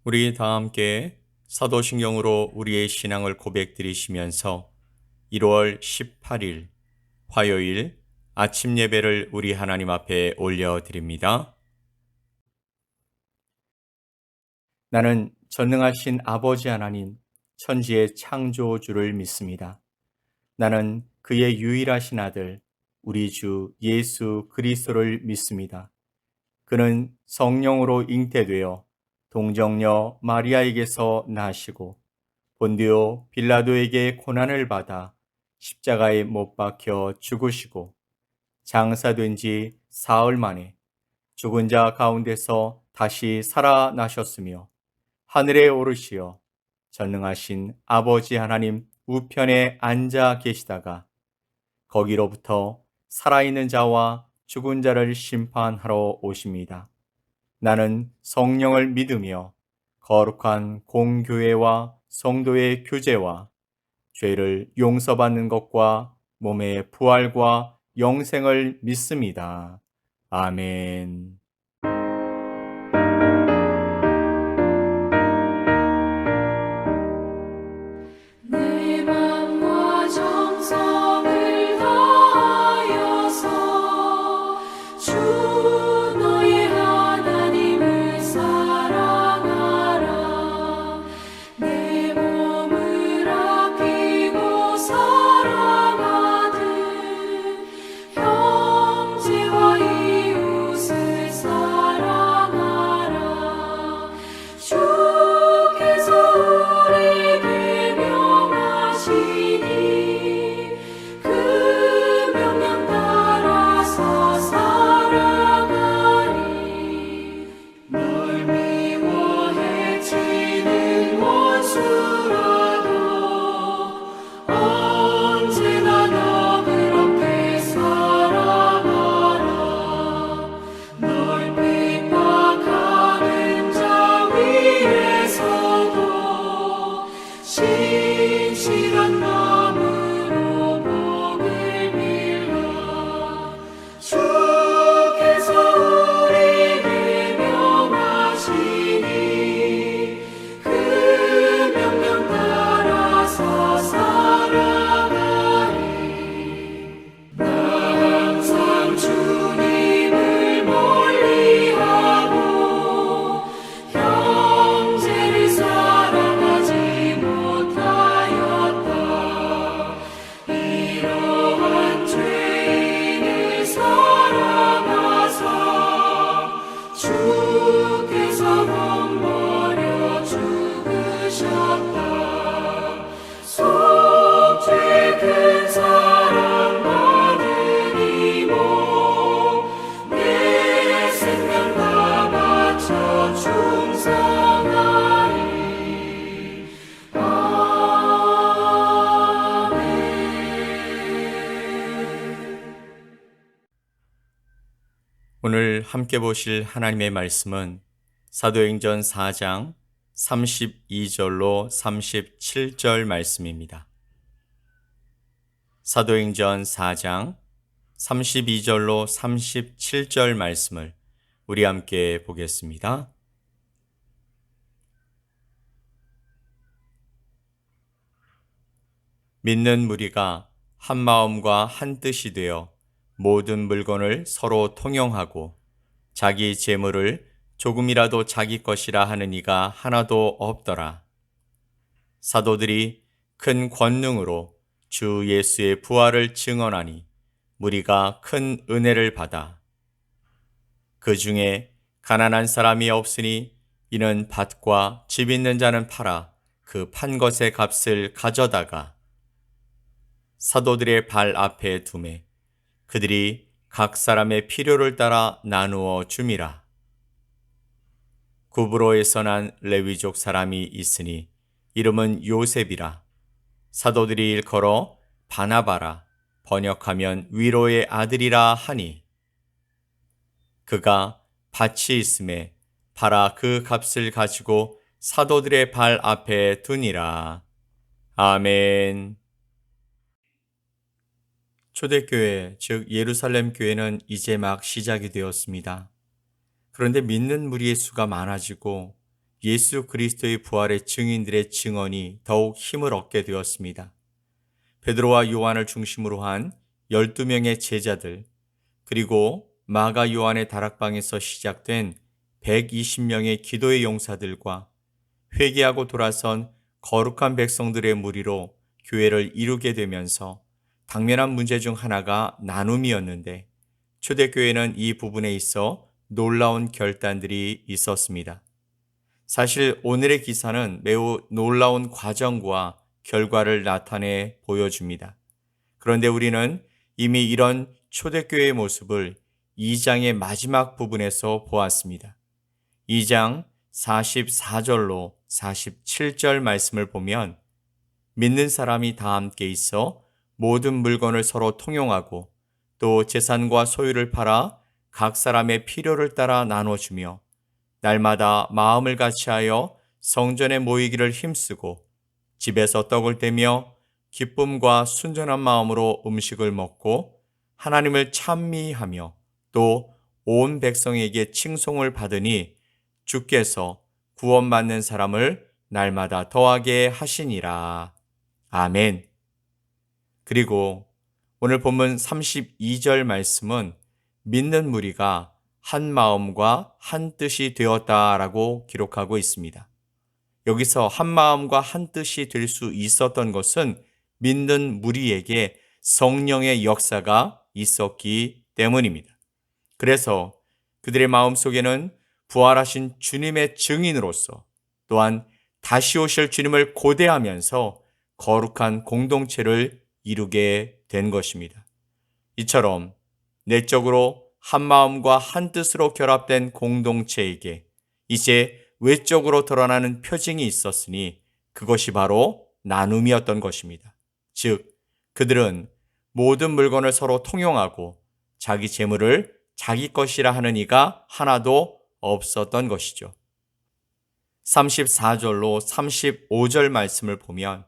우리 다 함께 사도신경으로 우리의 신앙을 고백드리시면서 1월 18일 화요일 아침 예배를 우리 하나님 앞에 올려드립니다. 나는 전능하신 아버지 하나님, 천지의 창조주를 믿습니다. 나는 그의 유일하신 아들, 우리 주 예수 그리스도를 믿습니다. 그는 성령으로 잉태되어 동정녀 마리아에게서 나시고 본디오 빌라도에게 고난을 받아 십자가에 못 박혀 죽으시고 장사된 지 사흘 만에 죽은 자 가운데서 다시 살아나셨으며 하늘에 오르시어 전능하신 아버지 하나님 우편에 앉아 계시다가 거기로부터 살아있는 자와 죽은 자를 심판하러 오십니다. 나는 성령을 믿으며 거룩한 공교회와 성도의 교제와 죄를 용서받는 것과 몸의 부활과 영생을 믿습니다. 아멘. 내 맘과 정성을 다하여서 주 너의 하나님을 사랑하라. 내 몸을 아끼고 사랑하듯 형제와 이웃을 사랑하라. 주께서 우리에게 명하시니 그 명령 따라서 살아가리. 널 미워 해치는 원수라도 언제나 너그럽게 살아가라. 널 핍박하는 자 위에서도 신실한 마음으로 복을 빌라. 주께서 우리에게 명하시니 그 명령 따라서 살아가리. 나 항상 주님을 멀리하고 형제를 사랑하지 못하였다. 이러한 죄인을 사랑하사 주께서 몸 버려 죽으셨다. 속죄 큰 사랑 받은 이모 내 생명 다 바쳐 충성하리. 아멘. 오늘 함께 보실 하나님의 말씀은 사도행전 4장 32절로 37절 말씀입니다. 사도행전 4장 32절로 37절 말씀을 우리 함께 보겠습니다. 믿는 무리가 한 마음과 한 뜻이 되어 모든 물건을 서로 통용하고 자기 재물을 조금이라도 자기 것이라 하는 이가 하나도 없더라. 사도들이 큰 권능으로 주 예수의 부활을 증언하니 무리가 큰 은혜를 받아 그 중에 가난한 사람이 없으니 이는 밭과 집 있는 자는 팔아 그 판 것의 값을 가져다가 사도들의 발 앞에 두매 그들이 각 사람의 필요를 따라 나누어 줌이라. 구브로에서 난 레위족 사람이 있으니 이름은 요셉이라. 사도들이 일컬어 바나바라 번역하면 위로의 아들이라 하니 그가 밭이 있음에 팔아 그 값을 가지고 사도들의 발 앞에 두니라. 아멘. 초대교회, 즉 예루살렘 교회는 이제 막 시작이 되었습니다. 그런데 믿는 무리의 수가 많아지고 예수 그리스도의 부활의 증인들의 증언이 더욱 힘을 얻게 되었습니다. 베드로와 요한을 중심으로 한 12명의 제자들, 그리고 마가 요한의 다락방에서 시작된 120명의 기도의 용사들과 회개하고 돌아선 거룩한 백성들의 무리로 교회를 이루게 되면서 당면한 문제 중 하나가 나눔이었는데, 초대교회는 이 부분에 있어 놀라운 결단들이 있었습니다. 사실 오늘의 기사는 매우 놀라운 과정과 결과를 나타내 보여줍니다. 그런데 우리는 이미 이런 초대교회의 모습을 2장의 마지막 부분에서 보았습니다. 2장 44절로 47절 말씀을 보면, 믿는 사람이 다 함께 있어 모든 물건을 서로 통용하고 또 재산과 소유를 팔아 각 사람의 필요를 따라 나눠주며 날마다 마음을 같이하여 성전에 모이기를 힘쓰고 집에서 떡을 떼며 기쁨과 순전한 마음으로 음식을 먹고 하나님을 찬미하며 또 온 백성에게 칭송을 받으니 주께서 구원받는 사람을 날마다 더하게 하시니라. 아멘. 그리고 오늘 본문 32절 말씀은 믿는 무리가 한 마음과 한 뜻이 되었다라고 기록하고 있습니다. 여기서 한 마음과 한 뜻이 될 수 있었던 것은 믿는 무리에게 성령의 역사가 있었기 때문입니다. 그래서 그들의 마음속에는 부활하신 주님의 증인으로서 또한 다시 오실 주님을 고대하면서 거룩한 공동체를 이루게 된 것입니다. 이처럼 내적으로 한 마음과 한 뜻으로 결합된 공동체에게 이제 외적으로 드러나는 표징이 있었으니 그것이 바로 나눔이었던 것입니다. 즉, 그들은 모든 물건을 서로 통용하고 자기 재물을 자기 것이라 하는 이가 하나도 없었던 것이죠. 34절로 35절 말씀을 보면,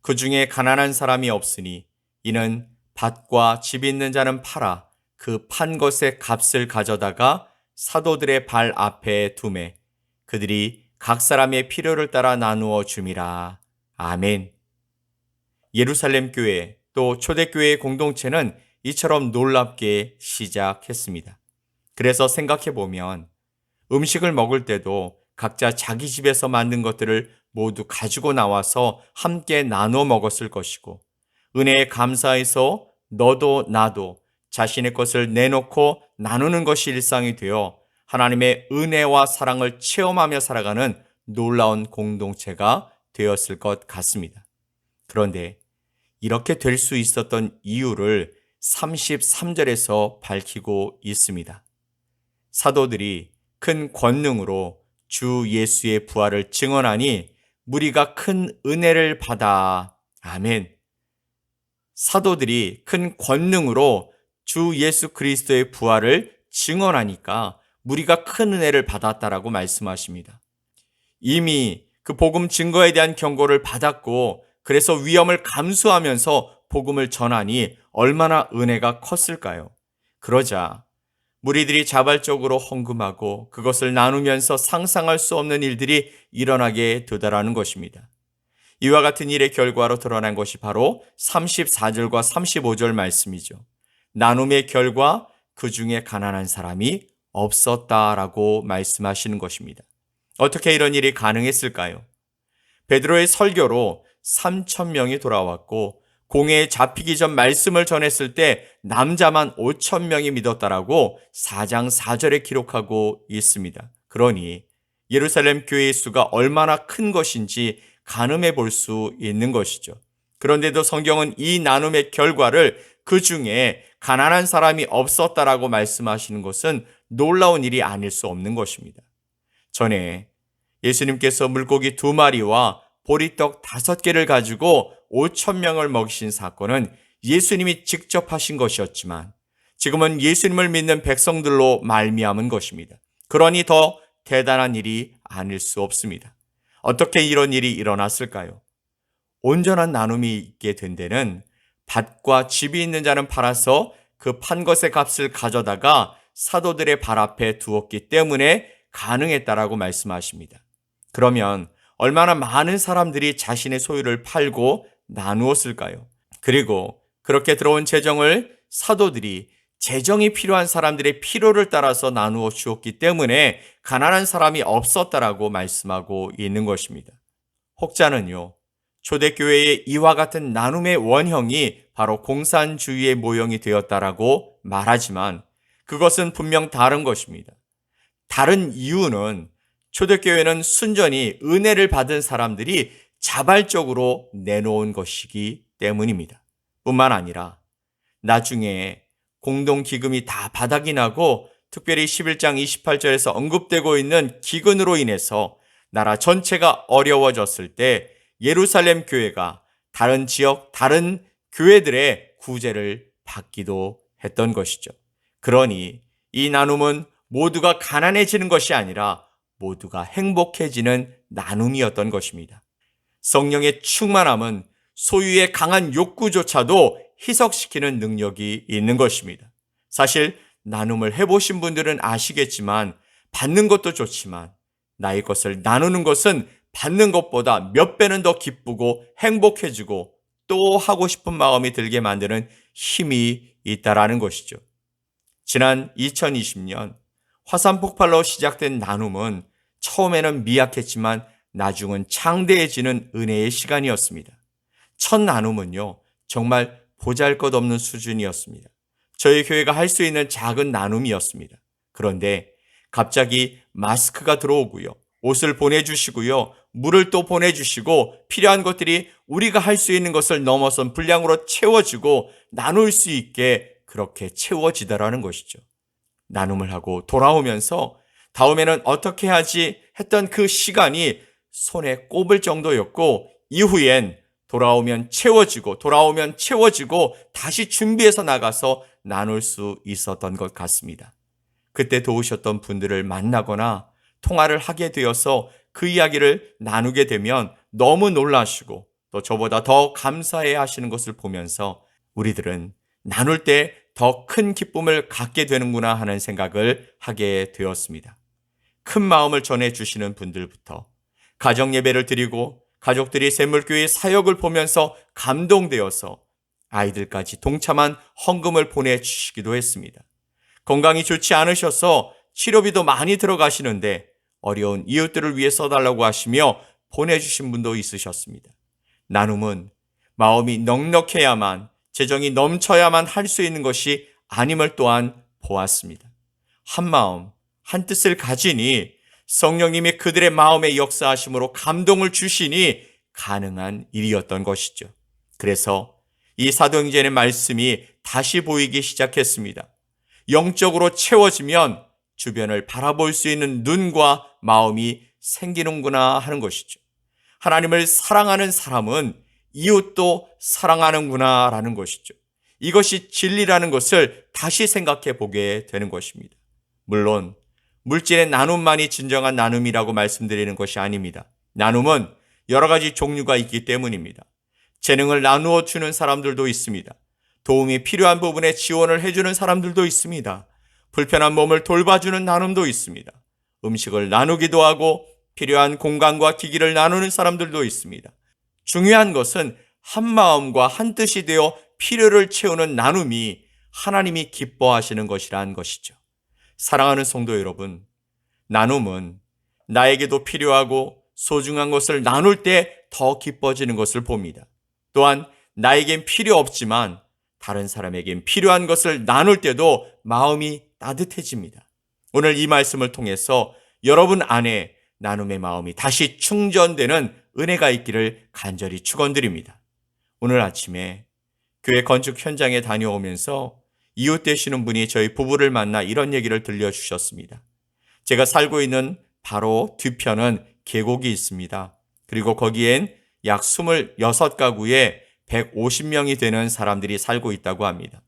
그 중에 가난한 사람이 없으니 이는 밭과 집 있는 자는 팔아 그 판 것의 값을 가져다가 사도들의 발 앞에 두매 그들이 각 사람의 필요를 따라 나누어 줌이라. 아멘. 예루살렘 교회 또 초대교회의 공동체는 이처럼 놀랍게 시작했습니다. 그래서 생각해 보면 음식을 먹을 때도 각자 자기 집에서 만든 것들을 모두 가지고 나와서 함께 나눠 먹었을 것이고, 은혜에 감사해서 너도 나도 자신의 것을 내놓고 나누는 것이 일상이 되어 하나님의 은혜와 사랑을 체험하며 살아가는 놀라운 공동체가 되었을 것 같습니다. 그런데 이렇게 될 수 있었던 이유를 33절에서 밝히고 있습니다. 사도들이 큰 권능으로 주 예수의 부활을 증언하니 무리가 큰 은혜를 받아. 아멘. 사도들이 큰 권능으로 주 예수 그리스도의 부활을 증언하니까 무리가 큰 은혜를 받았다라고 말씀하십니다. 이미 그 복음 증거에 대한 경고를 받았고, 그래서 위험을 감수하면서 복음을 전하니 얼마나 은혜가 컸을까요? 그러자 무리들이 자발적으로 헌금하고 그것을 나누면서 상상할 수 없는 일들이 일어나게 되더라는 것입니다. 이와 같은 일의 결과로 드러난 것이 바로 34절과 35절 말씀이죠. 나눔의 결과, 그 중에 가난한 사람이 없었다라고 말씀하시는 것입니다. 어떻게 이런 일이 가능했을까요? 베드로의 설교로 3,000명이 돌아왔고, 공회에 잡히기 전 말씀을 전했을 때 남자만 5,000명이 믿었다라고 4장 4절에 기록하고 있습니다. 그러니 예루살렘 교회의 수가 얼마나 큰 것인지 가늠해 볼 수 있는 것이죠. 그런데도 성경은 이 나눔의 결과를 그 중에 가난한 사람이 없었다라고 말씀하시는 것은 놀라운 일이 아닐 수 없는 것입니다. 전에 예수님께서 물고기 2마리와 보리떡 5개를 가지고 5,000명을 먹이신 사건은 예수님이 직접 하신 것이었지만 지금은 예수님을 믿는 백성들로 말미암은 것입니다. 그러니 더 대단한 일이 아닐 수 없습니다. 어떻게 이런 일이 일어났을까요? 온전한 나눔이 있게 된 데는 밭과 집이 있는 자는 팔아서 그 판 것의 값을 가져다가 사도들의 발 앞에 두었기 때문에 가능했다라고 말씀하십니다. 그러면 얼마나 많은 사람들이 자신의 소유를 팔고 나누었을까요? 그리고 그렇게 들어온 재정을 사도들이 재정이 필요한 사람들의 필요를 따라서 나누어 주었기 때문에 가난한 사람이 없었다라고 말씀하고 있는 것입니다. 혹자는요, 초대교회의 이와 같은 나눔의 원형이 바로 공산주의의 모형이 되었다라고 말하지만 그것은 분명 다른 것입니다. 다른 이유는 초대교회는 순전히 은혜를 받은 사람들이 자발적으로 내놓은 것이기 때문입니다. 뿐만 아니라 나중에 공동기금이 다 바닥이 나고 특별히 11장 28절에서 언급되고 있는 기근으로 인해서 나라 전체가 어려워졌을 때 예루살렘 교회가 다른 지역, 다른 교회들의 구제를 받기도 했던 것이죠. 그러니 이 나눔은 모두가 가난해지는 것이 아니라 모두가 행복해지는 나눔이었던 것입니다. 성령의 충만함은 소유의 강한 욕구조차도 희석시키는 능력이 있는 것입니다. 사실 나눔을 해보신 분들은 아시겠지만 받는 것도 좋지만 나의 것을 나누는 것은 받는 것보다 몇 배는 더 기쁘고 행복해지고 또 하고 싶은 마음이 들게 만드는 힘이 있다라는 것이죠. 지난 2020년 화산 폭발로 시작된 나눔은 처음에는 미약했지만 나중은 창대해지는 은혜의 시간이었습니다. 첫 나눔은요, 정말 보잘것없는 수준이었습니다. 저희 교회가 할 수 있는 작은 나눔이었습니다. 그런데 갑자기 마스크가 들어오고요, 옷을 보내주시고요, 물을 또 보내주시고 필요한 것들이 우리가 할 수 있는 것을 넘어선 분량으로 채워지고 나눌 수 있게 그렇게 채워지더라는 것이죠. 나눔을 하고 돌아오면서 다음에는 어떻게 하지 했던 그 시간이 손에 꼽을 정도였고 이후엔 돌아오면 채워지고 다시 준비해서 나가서 나눌 수 있었던 것 같습니다. 그때 도우셨던 분들을 만나거나 통화를 하게 되어서 그 이야기를 나누게 되면 너무 놀라시고 또 저보다 더 감사해 하시는 것을 보면서 우리들은 나눌 때 더 큰 기쁨을 갖게 되는구나 하는 생각을 하게 되었습니다. 큰 마음을 전해주시는 분들부터 가정 예배를 드리고 가족들이 샘물교회 사역을 보면서 감동되어서 아이들까지 동참한 헌금을 보내주시기도 했습니다. 건강이 좋지 않으셔서 치료비도 많이 들어가시는데 어려운 이웃들을 위해 써달라고 하시며 보내주신 분도 있으셨습니다. 나눔은 마음이 넉넉해야만, 재정이 넘쳐야만 할 수 있는 것이 아님을 또한 보았습니다. 한 마음, 한 뜻을 가지니 성령님이 그들의 마음에 역사하심으로 감동을 주시니 가능한 일이었던 것이죠. 그래서 이 사도행전의 말씀이 다시 보이기 시작했습니다. 영적으로 채워지면 주변을 바라볼 수 있는 눈과 마음이 생기는구나 하는 것이죠. 하나님을 사랑하는 사람은 이웃도 사랑하는구나 라는 것이죠. 이것이 진리라는 것을 다시 생각해 보게 되는 것입니다. 물론 물질의 나눔만이 진정한 나눔이라고 말씀드리는 것이 아닙니다. 나눔은 여러 가지 종류가 있기 때문입니다. 재능을 나누어 주는 사람들도 있습니다. 도움이 필요한 부분에 지원을 해주는 사람들도 있습니다. 불편한 몸을 돌봐주는 나눔도 있습니다. 음식을 나누기도 하고 필요한 공간과 기기를 나누는 사람들도 있습니다. 중요한 것은 한 마음과 한 뜻이 되어 필요를 채우는 나눔이 하나님이 기뻐하시는 것이라는 것이죠. 사랑하는 성도 여러분, 나눔은 나에게도 필요하고 소중한 것을 나눌 때 더 기뻐지는 것을 봅니다. 또한 나에겐 필요 없지만 다른 사람에겐 필요한 것을 나눌 때도 마음이 따뜻해집니다. 오늘 이 말씀을 통해서 여러분 안에 나눔의 마음이 다시 충전되는 은혜가 있기를 간절히 축원드립니다. 오늘 아침에 교회 건축 현장에 다녀오면서 이웃 되시는 분이 저희 부부를 만나 이런 얘기를 들려주셨습니다. 제가 살고 있는 바로 뒤편은 계곡이 있습니다. 그리고 거기엔 약 26가구에 150명이 되는 사람들이 살고 있다고 합니다.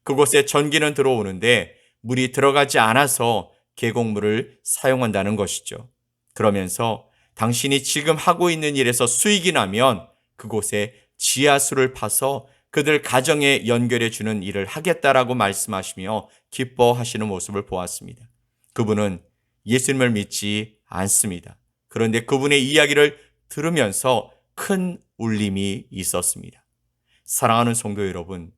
그곳에 전기는 들어오는데 물이 들어가지 않아서 계곡물을 사용한다는 것이죠. 그러면서 당신이 지금 하고 있는 일에서 수익이 나면 그곳에 지하수를 파서 그들 가정에 연결해 주는 일을 하겠다라고 말씀하시며 기뻐하시는 모습을 보았습니다. 그분은 예수님을 믿지 않습니다. 그런데 그분의 이야기를 들으면서 큰 울림이 있었습니다. 사랑하는 성도 여러분,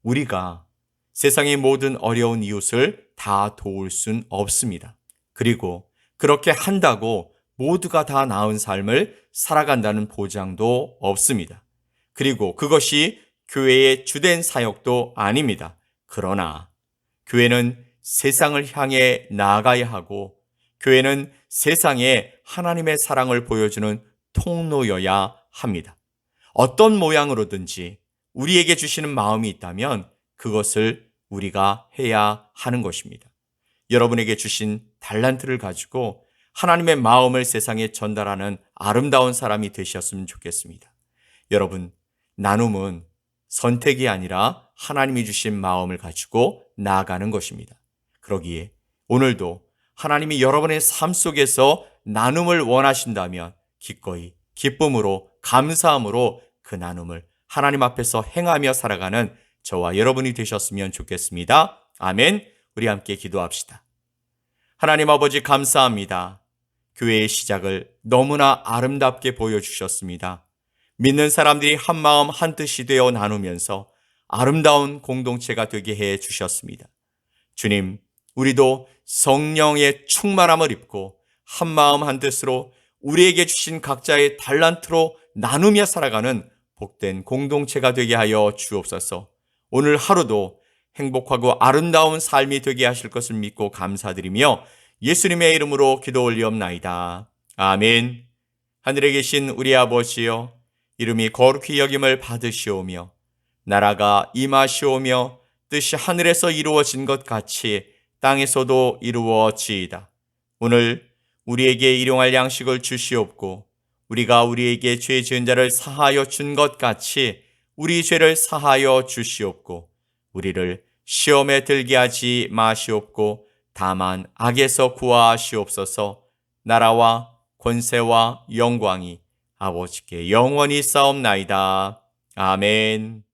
우리가 세상의 모든 어려운 이웃을 다 도울 순 없습니다. 그리고 그렇게 한다고 모두가 다 나은 삶을 살아간다는 보장도 없습니다. 그리고 그것이 교회의 주된 사역도 아닙니다. 그러나 교회는 세상을 향해 나아가야 하고 교회는 세상에 하나님의 사랑을 보여주는 통로여야 합니다. 어떤 모양으로든지 우리에게 주시는 마음이 있다면 그것을 우리가 해야 하는 것입니다. 여러분에게 주신 달란트를 가지고 하나님의 마음을 세상에 전달하는 아름다운 사람이 되셨으면 좋겠습니다. 여러분, 나눔은 선택이 아니라 하나님이 주신 마음을 가지고 나아가는 것입니다. 그러기에 오늘도 하나님이 여러분의 삶 속에서 나눔을 원하신다면 기꺼이 기쁨으로 감사함으로 그 나눔을 하나님 앞에서 행하며 살아가는 저와 여러분이 되셨으면 좋겠습니다. 아멘. 우리 함께 기도합시다. 하나님 아버지 감사합니다. 교회의 시작을 너무나 아름답게 보여주셨습니다. 믿는 사람들이 한 마음 한 뜻이 되어 나누면서 아름다운 공동체가 되게 해 주셨습니다. 주님, 우리도 성령의 충만함을 입고 한 마음 한 뜻으로 우리에게 주신 각자의 달란트로 나누며 살아가는 복된 공동체가 되게 하여 주옵소서. 오늘 하루도 행복하고 아름다운 삶이 되게 하실 것을 믿고 감사드리며 예수님의 이름으로 기도 올리옵나이다. 아멘. 하늘에 계신 우리 아버지여, 이름이 거룩히 여김을 받으시오며 나라가 임하시오며 뜻이 하늘에서 이루어진 것 같이 땅에서도 이루어지이다. 오늘 우리에게 일용할 양식을 주시옵고 우리가 우리에게 죄 지은 자를 사하여 준 것 같이 우리 죄를 사하여 주시옵고 우리를 시험에 들게 하지 마시옵고 다만 악에서 구하시옵소서. 나라와 권세와 영광이 아버지께 영원히 싸움나이다. 아멘.